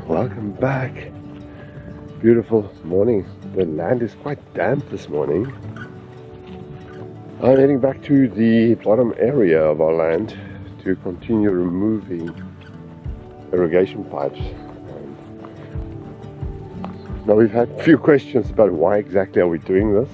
Welcome back. Beautiful morning. The land is quite damp this morning. I'm heading back to the bottom area of our land to continue removing irrigation pipes. Now we've had a few questions about why exactly are we doing this.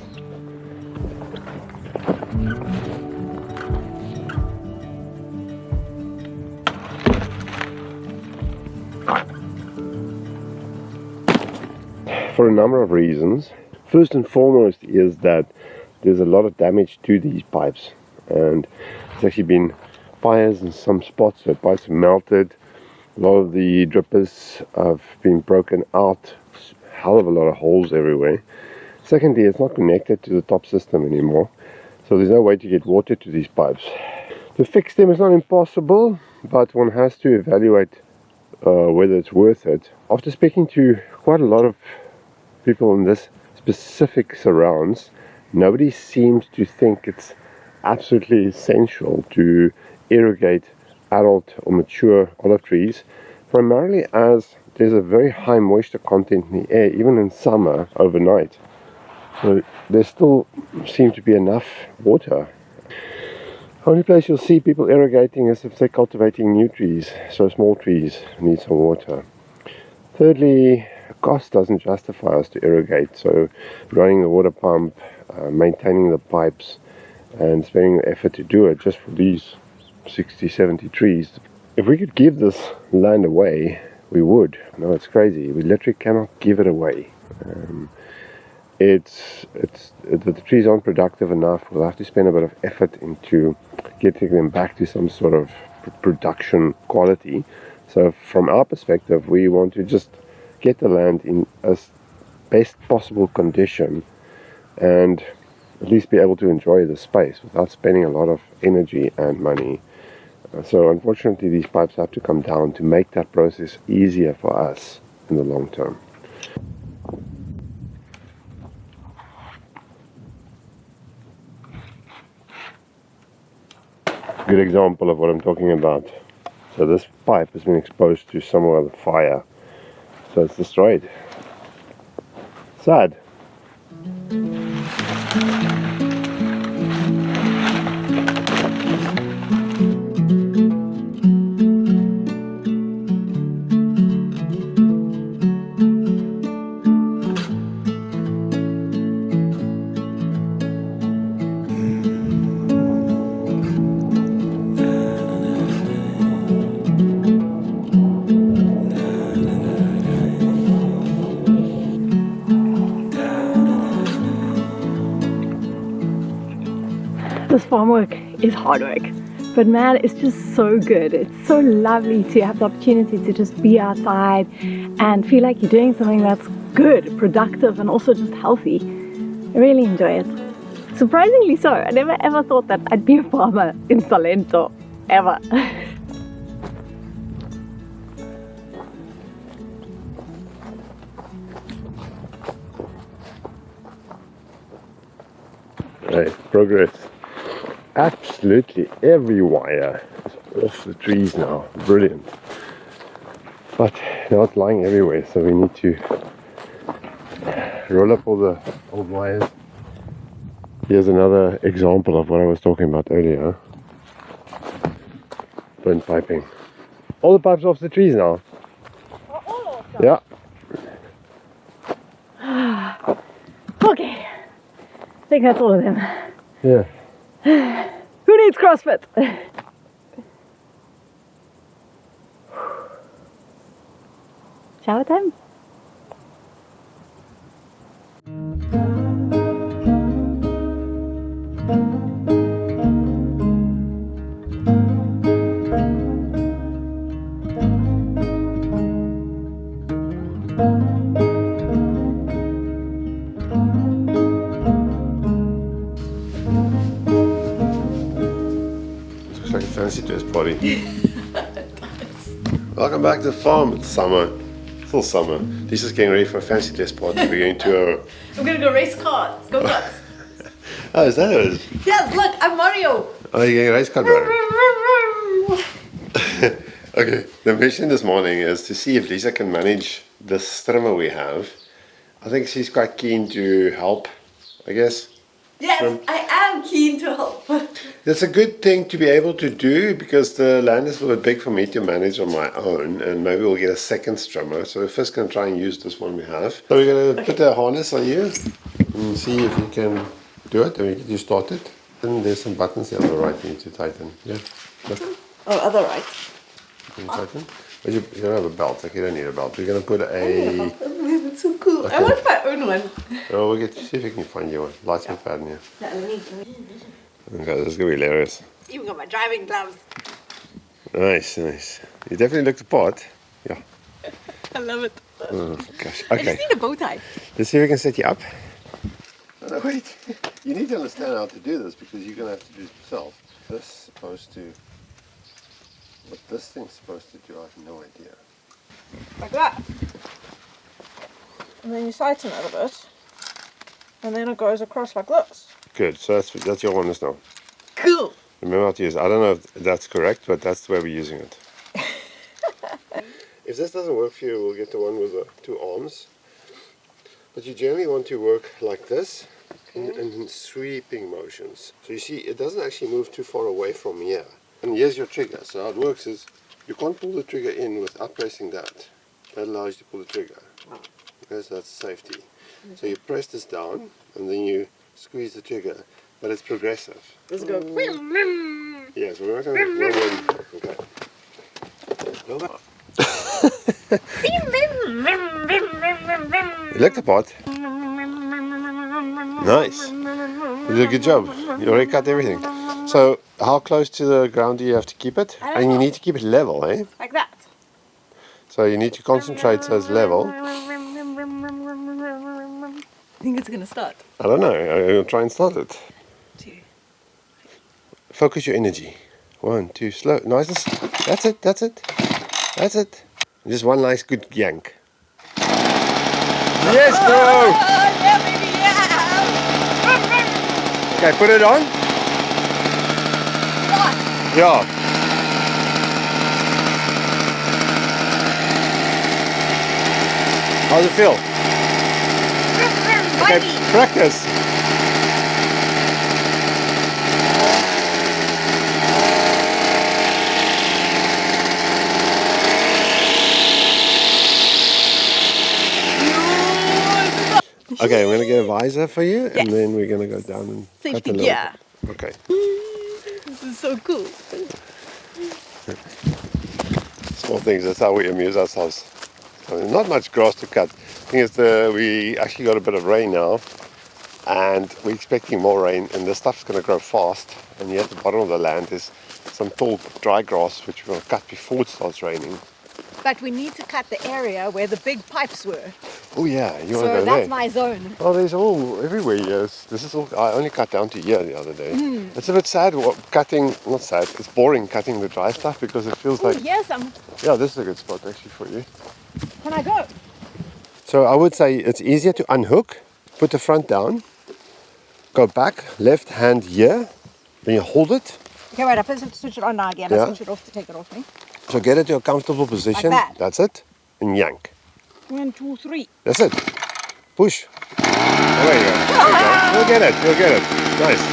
For a number of reasons. First and foremost is that there's a lot of damage to these pipes, and there's actually been fires in some spots where pipes have melted. A lot of the drippers have been broken out, hell of a lot of holes everywhere. Secondly, it's not connected to the top system anymore, so there's no way to get water to these pipes. To fix them is not impossible, but one has to evaluate whether it's worth it. After speaking to quite a lot of people in this specific surrounds, nobody seems to think it's absolutely essential to irrigate adult or mature olive trees, primarily as there's a very high moisture content in the air, even in summer overnight. So there still seems to be enough water. Only place you'll see people irrigating is if they're cultivating new trees, so small trees need some water. Thirdly, cost doesn't justify us to irrigate, so running the water pump, maintaining the pipes, and spending the effort to do it just for these 60-70 trees. If we could give this land away, we would. No, it's crazy. We literally cannot give it away. The trees aren't productive enough. We'll have to spend a bit of effort into getting them back to some sort of production quality. So from our perspective, we want to just get the land in as best possible condition and at least be able to enjoy the space without spending a lot of energy and money. So unfortunately these pipes have to come down to make that process easier for us in the long term. Good example of what I'm talking about. So this pipe has been exposed to some other fire, so it's destroyed. Sad. This farm work is hard work, but man, it's just so good. It's so lovely to have the opportunity to just be outside and feel like you're doing something that's good, productive, and also just healthy. I really enjoy it. Surprisingly so. I never ever thought that I'd be a farmer in Salento, ever. Right, progress. Absolutely every wire is off the trees now. Brilliant. But now it's lying everywhere, so we need to roll up all the old wires. Here's another example of what I was talking about earlier. Burnt piping. All the pipes off the trees now. All of them? Yeah. Okay. I think that's all of them. Yeah. Who needs CrossFit? Shower time? Looks like a fancy dress party. Welcome back to the farm. It's summer. Still summer. Lisa's getting ready for a fancy dress party. We're going to a... I'm gonna go race cars. Go karts. Oh, is that it? Yes, look, I'm Mario. Oh, you're getting a race car driver. Okay, the mission this morning is to see if Lisa can manage this trimmer we have. I think she's quite keen to help, I guess. Yes, I am keen to help. It's a good thing to be able to do because the land is a little bit big for me to manage on my own, and maybe we'll get a second strimmer. So we're first going to try and use this one we have. So we're going to put a harness on you and see if you can do it, and we get you started. Then there's some buttons here on the right you need to tighten. Yeah, look. Oh, other right. Can you tighten? But you don't have a belt, like you don't need a belt. We're going to put a... That's so cool. I want my own one. Oh, we'll get, see if we can find you one. License pad in here. Okay, this is going to be hilarious. Even got my driving gloves. Nice, nice. You definitely look the part. Yeah. I love it. Oh, gosh. I Okay. just need a bow tie. Let's see if we can set you up. Oh, no, wait. You need to understand how to do this because you're going to have to do it yourself. This is supposed to... What this thing's supposed to do, I have no idea. Like that. And then you tighten it a bit. And then it goes across like this. Good, so that's your harness now. Cool. Remember how to use it. I don't know if that's correct, but that's the way we're using it. If this doesn't work for you, we'll get the one with the two arms. But you generally want to work like this in sweeping motions. So you see, it doesn't actually move too far away from here. And here's your trigger. So how it works is, you can't pull the trigger in without pressing that. That allows you to pull the trigger. Okay, so that's safety. So you press this down, and then you squeeze the trigger, but it's progressive. Let's go. Yes, we're not going to... Okay. You like the pot? Nice. You did a good job. You already cut everything. So, how close to the ground do you have to keep it? And you need to keep it level, eh? Like that. So you need to concentrate so it's level. I think it's gonna start. I don't know. I'll try and start it. 2. Focus your energy. 1, 2, slow. Nice. That's it. That's it. That's it. Just one nice good yank. Yes, bro! Oh, yeah, baby, yeah! Okay, put it on. Yeah. How's it feel? Okay, practice. Okay, I'm going to get a visor for you, Yes. and then we're going to go down and cut Safety a little gear. bit. Okay. This is so cool. Small things, that's how we amuse ourselves. I mean, not much grass to cut. Thing is, we actually got a bit of rain now, and we're expecting more rain, and this stuff's going to grow fast. And here at the bottom of the land is some tall dry grass, which we're going to cut before it starts raining. But we need to cut the area where the big pipes were. Oh yeah, you want to So go that's there? my zone. Oh, there's all everywhere. Yes, this is all. I only cut down to here the other day. It's a bit sad cutting. Not sad. It's boring cutting the dry stuff because it feels like. Yes, Yeah, this is a good spot actually for you. can I go? So I would say it's easier to unhook, put the front down, go back, left hand here, then you hold it. Okay, wait, I first switch it on now again. Yeah. I switch it off to take it off me. So get it to a comfortable position. that? That's it. And yank. 1, 2, 3. That's it. Push. Oh, there you go. Okay. You'll get it. You'll get it. Nice.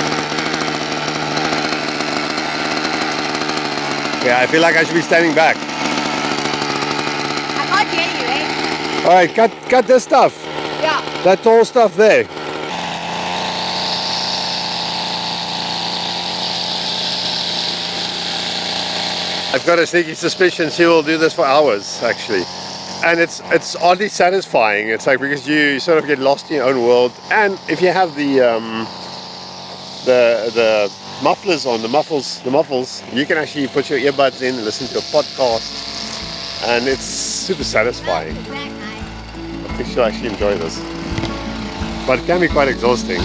Yeah, I feel like I should be standing back. I can't hear you, eh? All right, cut this stuff. Yeah. That tall stuff there. I've got a sneaky suspicion she will do this for hours, actually. And it's oddly satisfying. It's like because you sort of get lost in your own world. And if you have the mufflers on, the muffles, you can actually put your earbuds in and listen to a podcast. And it's super satisfying. I think she'll actually enjoy this. But it can be quite exhausting.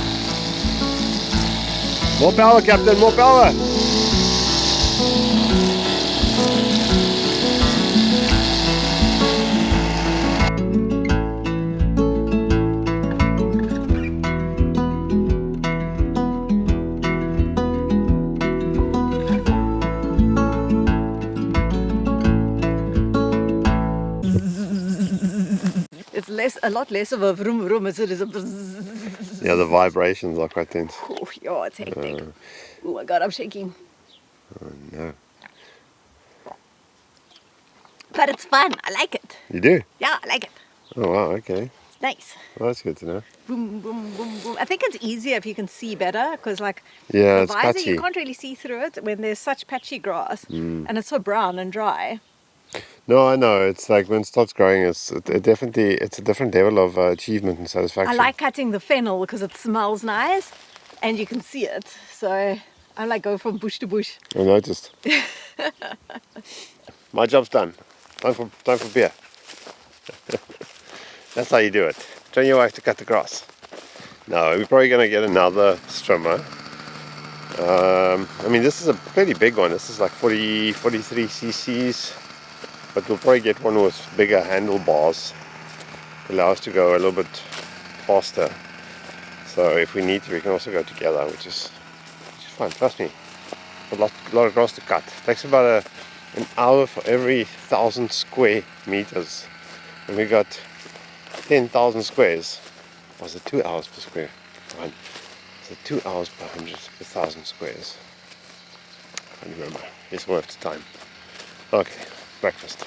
More power, Captain, more power! It's a lot less of a vroom vroom as it is a Yeah, the vibrations are quite tense. Oh, yeah, it's hectic. Oh my god, I'm shaking. No. But it's fun. I like it. You do? Yeah, I like it. Oh wow, okay. It's nice. Well, that's good to know. Boom, boom, boom, boom. I think it's easier if you can see better because, like, Yeah, the it's visor, patchy. you can't really see through it when there's such patchy grass and it's so brown and dry. No, I know. It's like when it starts growing, it's a different level of achievement and satisfaction. I like cutting the fennel because it smells nice and you can see it. So I like go from bush to bush. I noticed. My job's done. Time for beer. That's how you do it. Train your wife to cut the grass. No, we're probably gonna get another strimmer. I mean, this is a pretty big one. This is like 43 cc's. But we'll probably get one with bigger handlebars to allow us to go a little bit faster. So if we need to, we can also go together, which is fun. Trust me, a lot of grass to cut. It takes about an hour for every 1,000 square meters, and we got 10,000 squares. Was it 2 hours per square? One. So 2 hours per 1,000 squares. I can't remember. It's worth the time. Okay. Breakfast.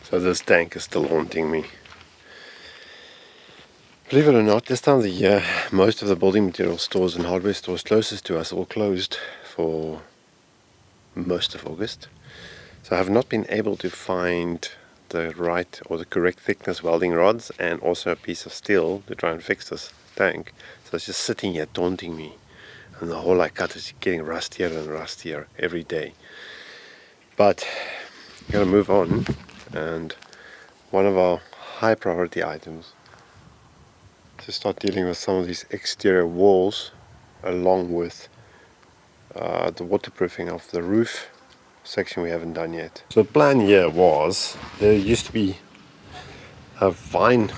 So this tank is still haunting me. Believe it or not, this time of the year, most of the building material stores and hardware stores closest to us all closed for most of August. So I have not been able to find the right or the correct thickness welding rods and also a piece of steel to try and fix this tank. So it's just sitting here taunting me. And the hole I cut is getting rustier and rustier every day. But I'm going to move on, and one of our high priority items to start dealing with some of these exterior walls along with the waterproofing of the roof section we haven't done yet. So the plan here was, there used to be a vine,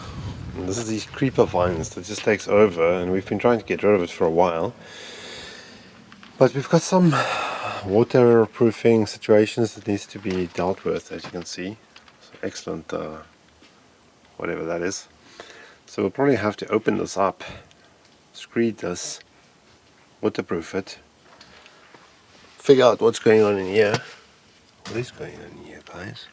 and this is these creeper vines that just takes over, and we've been trying to get rid of it for a while, but we've got some waterproofing situations that needs to be dealt with, as you can see. So excellent whatever that is. So we'll probably have to open this up, screed this, waterproof it, figure out what's going on in here. What is going on in here, guys?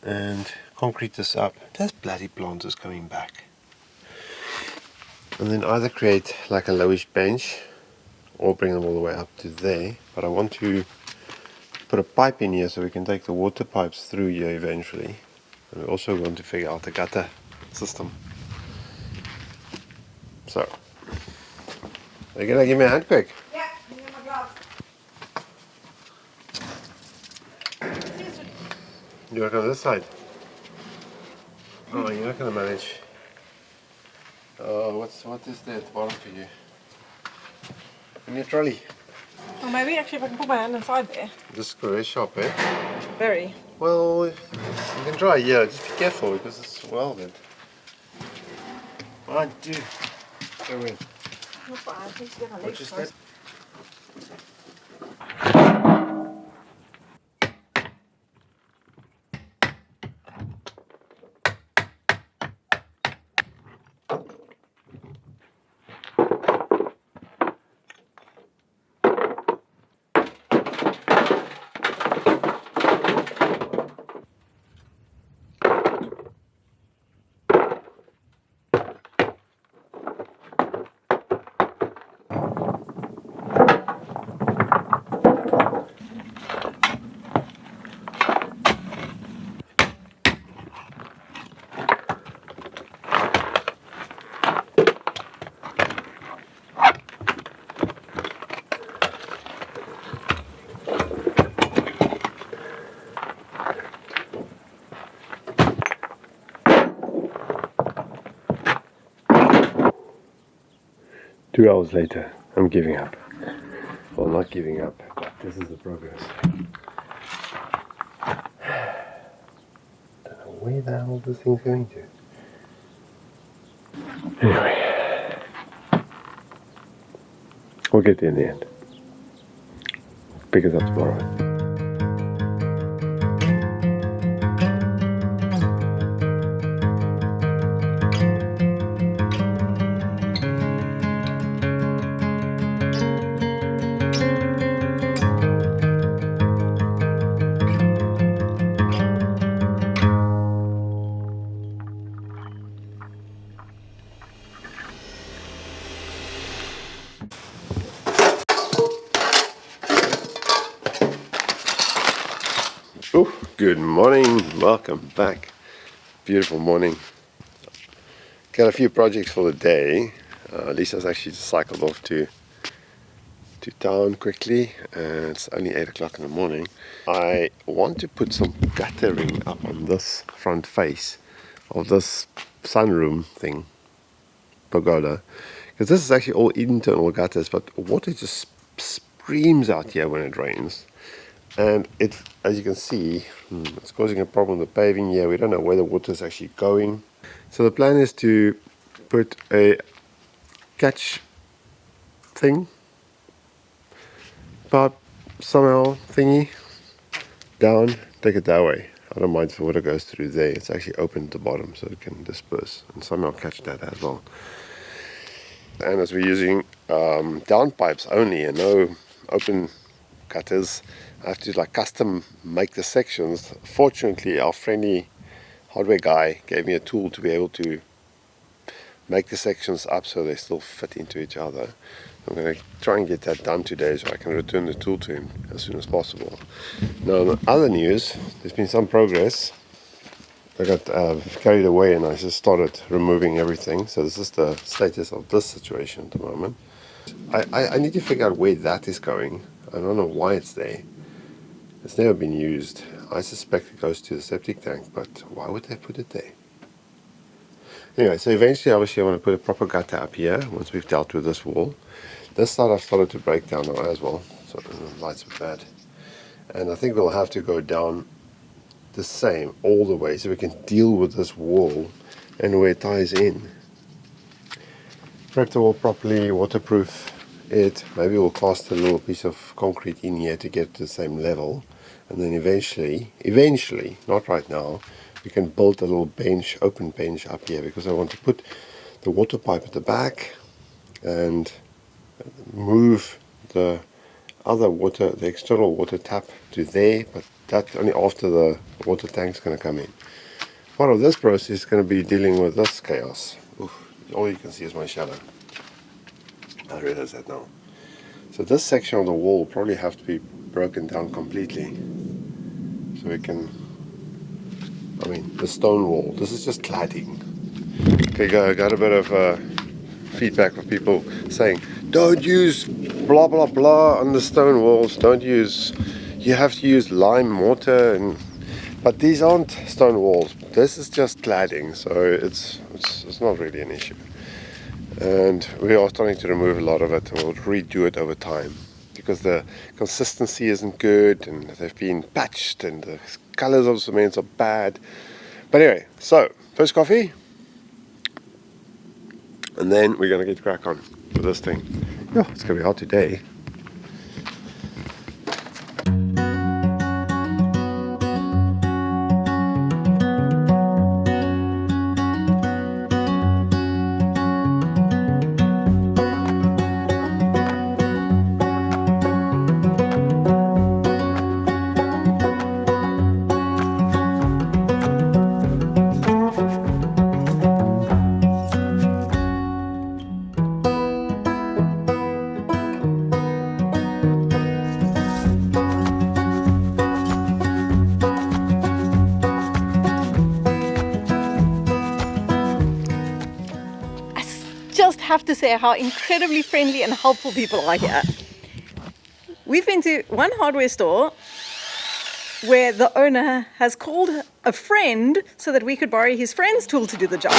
And concrete this up. This bloody plant is coming back. And then either create like a lowish bench or bring them all the way up to there. But I want to put a pipe in here so we can take the water pipes through here eventually. And we also want to figure out the gutter system. So, are you gonna give me a hand quick? Yeah, give me my gloves. You work on this side. Oh, you're not gonna manage. Oh, what is there at the bottom for you? In your trolley. Or maybe actually if I can put my hand inside there. This is very sharp, eh? Very. Well, you can try, yeah. Just be careful because it's welded. 1, 2, go in. Not fine. I think to get my Watch legs your first. step. Two hours later, I'm giving up. Well, not giving up, but this is the progress. Don't know where the hell this thing's going to. Anyway, we'll get there in the end. Pick it up tomorrow. Good morning, welcome back. Beautiful morning. Got a few projects for the day. Lisa's actually just cycled off to town quickly. It's only 8 o'clock in the morning. I want to put some guttering up on this front face of this sunroom thing, pagoda, because this is actually all internal gutters, but water just streams out here when it rains. And it, as you can see, it's causing a problem with the paving here. We don't know where the water is actually going. So the plan is to put a catch thing, pipe somehow thingy, down, take it that way. I don't mind if the water goes through there. It's actually open at the bottom so it can disperse and somehow catch that as well. And as we're using down pipes only and no open cutters, I have to like custom make the sections. Fortunately, our friendly hardware guy gave me a tool to be able to make the sections up so they still fit into each other. I'm going to try and get that done today so I can return the tool to him as soon as possible. Now, in other news, there's been some progress. I got carried away and I just started removing everything. So this is the status of this situation at the moment. I need to figure out where that is going. I don't know why it's there. It's never been used. I suspect it goes to the septic tank, but why would they put it there? Anyway, so eventually, obviously, I want to put a proper gutter up here once we've dealt with this wall. This side I've started to break down now as well, so the lights are bad. And I think we'll have to go down the same all the way so we can deal with this wall and where it ties in. Prep the wall properly, waterproof it. Maybe we'll cast a little piece of concrete in here to get to the same level, and then eventually, not right now, we can build a little bench, open bench up here, because I want to put the water pipe at the back and move the other water, the external water tap to there, but that's only after the water tank's going to come in. Part of this process is going to be dealing with this chaos. Oof, all you can see is my shadow. I realize that now. So this section of the wall will probably have to be broken down completely. So we can, the stone wall. This is just cladding. Okay, I got a bit of feedback of people saying, don't use blah blah blah on the stone walls. You have to use lime mortar, but these aren't stone walls. This is just cladding, so it's not really an issue. And we are starting to remove a lot of it, and we'll redo it over time because the consistency isn't good and they've been patched and the colors of the cements are bad. But anyway, so first coffee, and then we're going to get crack on with this thing. Yeah, it's going to be hot today. Have to say how incredibly friendly and helpful people are here. We've been to one hardware store where the owner has called a friend so that we could borrow his friend's tool to do the job.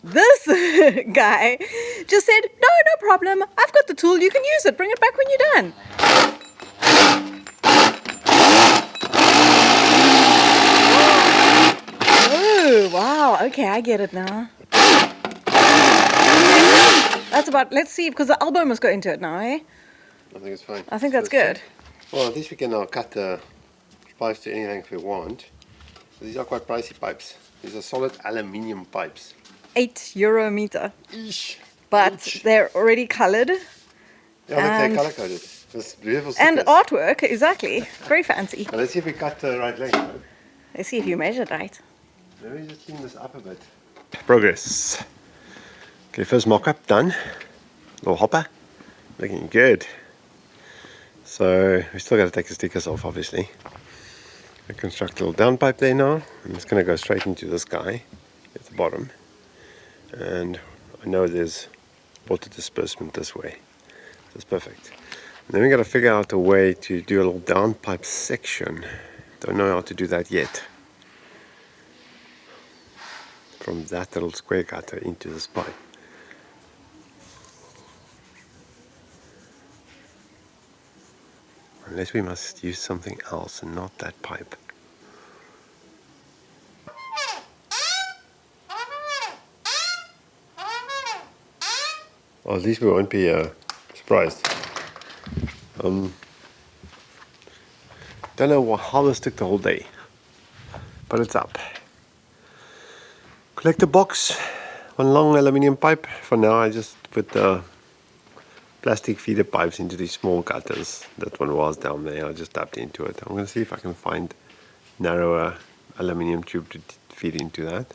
This guy just said, no problem. I've got the tool. You can use it. Bring it back when you're done. Oh, wow. Okay, I get it now. That's about, let's see, because the elbow must go into it now, eh? I think it's fine. I think that's good. Well, at least we can now cut the pipes to any length we want. These are quite pricey pipes. These are solid aluminium pipes. €8 a meter. Eesh. But they're already colored. Yeah, look, And- they're color coded. This beautiful And stickers. artwork, exactly. Very fancy. Now let's see if we cut the right length. Right? Let's see if you measured right. Let me just clean this up a bit. Progress. Okay, first mock-up done. Little hopper. Looking good. So we still got to take the stickers off, obviously. I construct a little downpipe there now. I'm just going to go straight into this guy at the bottom. And I know there's water disbursement this way. That's perfect. And then we got to figure out a way to do a little downpipe section. Don't know how to do that yet. From that little square gutter into this pipe. Unless we must use something else and not that pipe. Well, at least we won't be surprised. Don't know how this took the whole day, but it's up. Collector box, one long aluminium pipe. For now I just put the plastic feeder pipes into these small gutters. That one was down there, I just tapped into it. I'm going to see if I can find narrower aluminium tube to feed into that.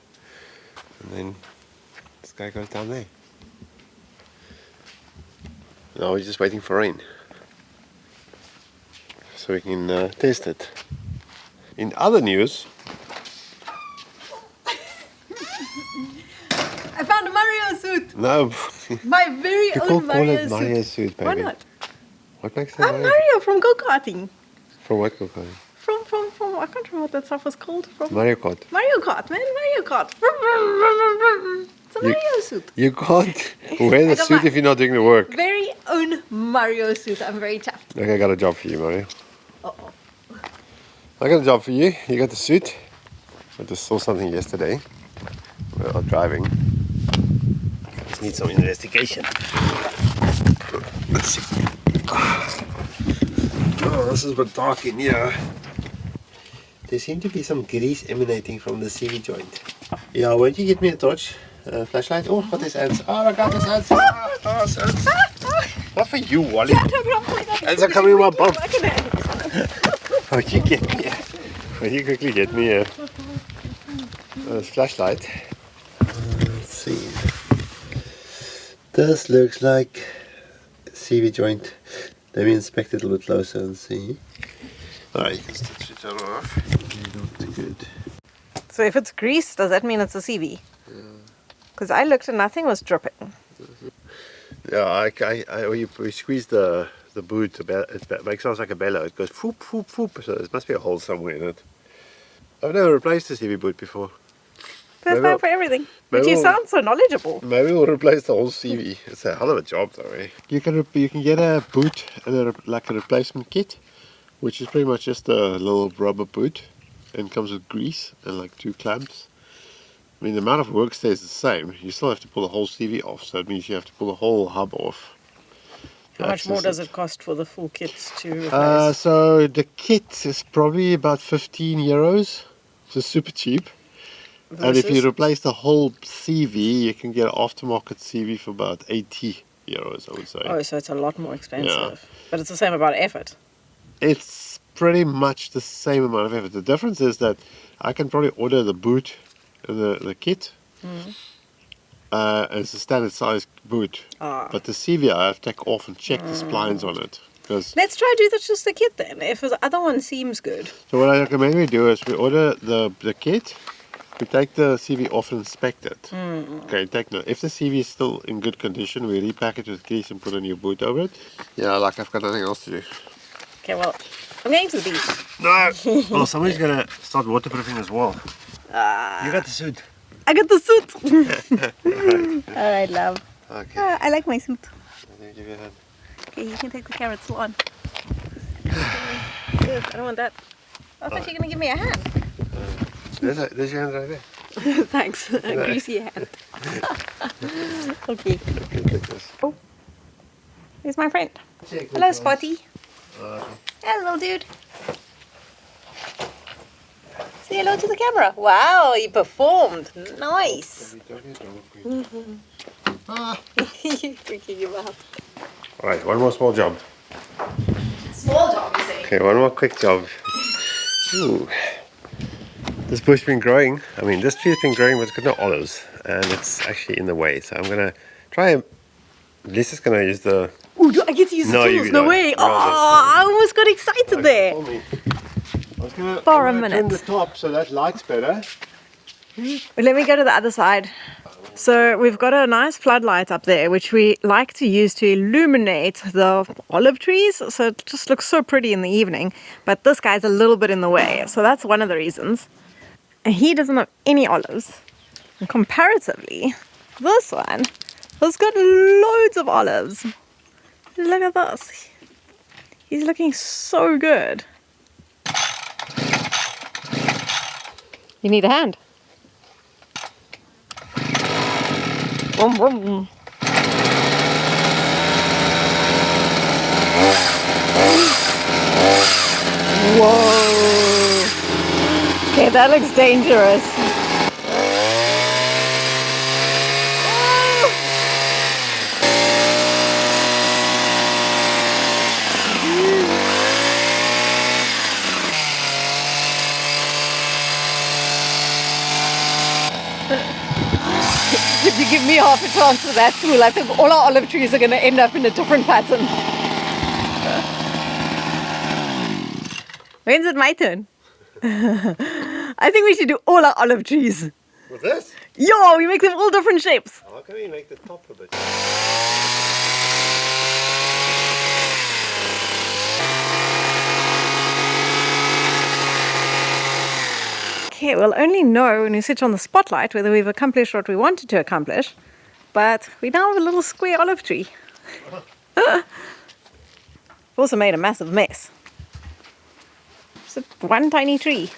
And then this guy goes down there. Now we're just waiting for rain. So we can test it. In other news, I found a Mario suit. no, My very people own call Mario it Mario suit, baby. Why not? What makes it I'm Mario? Mario from go-karting. From what go-kart? From, I can't remember what that stuff was called. From Mario Kart. Mario Kart, man. Mario Kart. It's a Mario suit. You can't wear the I got suit my- if you're not doing the work. Very own Mario suit. I'm very chuffed. Okay, I got a job for you, Mario. Uh-oh. I got a job for you. You got the suit. I just saw something yesterday. We were driving. Just need some investigation. Let's see. Oh, this is a bit dark in here. There seems to be some grease emanating from the CV joint. Yeah, won't you get me a torch? Flashlight? Oh, what is ants? Oh my god, there's ants! Oh, it's ants! Not for you, Wally. Ants are coming in my bum. Would you get me will you quickly get me a flashlight? Let's see. This looks like CV joint. Let me inspect it a little bit closer and see. Alright, you can still switch that off. Not good. So if it's grease, does that mean it's a CV? Because I looked and nothing was dripping. Yeah, we squeeze the boot, it makes sounds like a bellow. It goes foop, foop, foop. So there must be a hole somewhere in it. I've never replaced a CV boot before. First Maybe time for everything. But maybe you I'll- sound so knowledgeable. Maybe we'll replace the whole CV. It's a hell of a job though, eh? You can get a boot and like a replacement kit, which is pretty much just a little rubber boot and comes with grease and like 2 clamps. I mean, the amount of work stays the same. You still have to pull the whole CV off, so it means you have to pull the whole hub off. How much more does it cost for the full kit to replace? So the kit is probably about €15, so super cheap. And if you Versus- replace the whole CV, you can get an aftermarket CV for about €80, I would say. Oh, so it's a lot more expensive. But it's the same amount of effort. It's pretty much the same amount of effort. The difference is that I can probably order the boot, the kit, it's a standard size boot. But the CV I have to take off and check the splines on it. Because Let's try do that just the kit then. If the other one seems good. so what I recommend we do is we order the kit, we take the CV off and inspect it. Okay, take note. If the CV is still in good condition, we repack it with grease and put a new boot over it. Yeah, like I've got nothing else to do. Okay, well, I'm going to the beach. No! Well, somebody's gonna start waterproofing as well. You got the suit. I got the suit. All right, love. Okay. I like my suit. Let me give you a hand. Okay, you can take the carrots on. I don't want that. I thought you were going to give me a hand. There's your hand right there. Thanks. A greasy hand. Okay. Take this. Oh, here's my friend. Hello, Spotty. Hello, dude. Say hello to the camera. Wow, he performed. Nice. You're freaking him out. Alright, one more small job. Small job, you say? Okay, one more quick job. Ooh. This bush has been growing. I mean, this tree has been growing, but it's got no olives. And it's actually in the way. So I'm going to try and... Lisa's going to use the... Ooh, do I get to use the No, you tools? No don't. way. No, Oh, I almost got excited there. I was gonna, For a I'm gonna minute. trim the top so that light's better. But let me go to the other side. So we've got a nice floodlight up there, which we like to use to illuminate the olive trees. So it just looks so pretty in the evening. But this guy's a little bit in the way. So that's one of the reasons. And he doesn't have any olives. And comparatively, this one has got loads of olives. Look at this. He's looking so good. You need a hand. Vroom, vroom. Whoa. Okay, that looks dangerous. If you give me half a chance with that tool, I think all our olive trees are going to end up in a different pattern. When's it my turn? I think we should do all our olive trees. With this? Yo, we make them all different shapes. How can we make the top a bit? Okay, we'll only know when we switch on the spotlight whether we've accomplished what we wanted to accomplish. But we now have a little square olive tree. We've also made a massive mess. It's one tiny tree.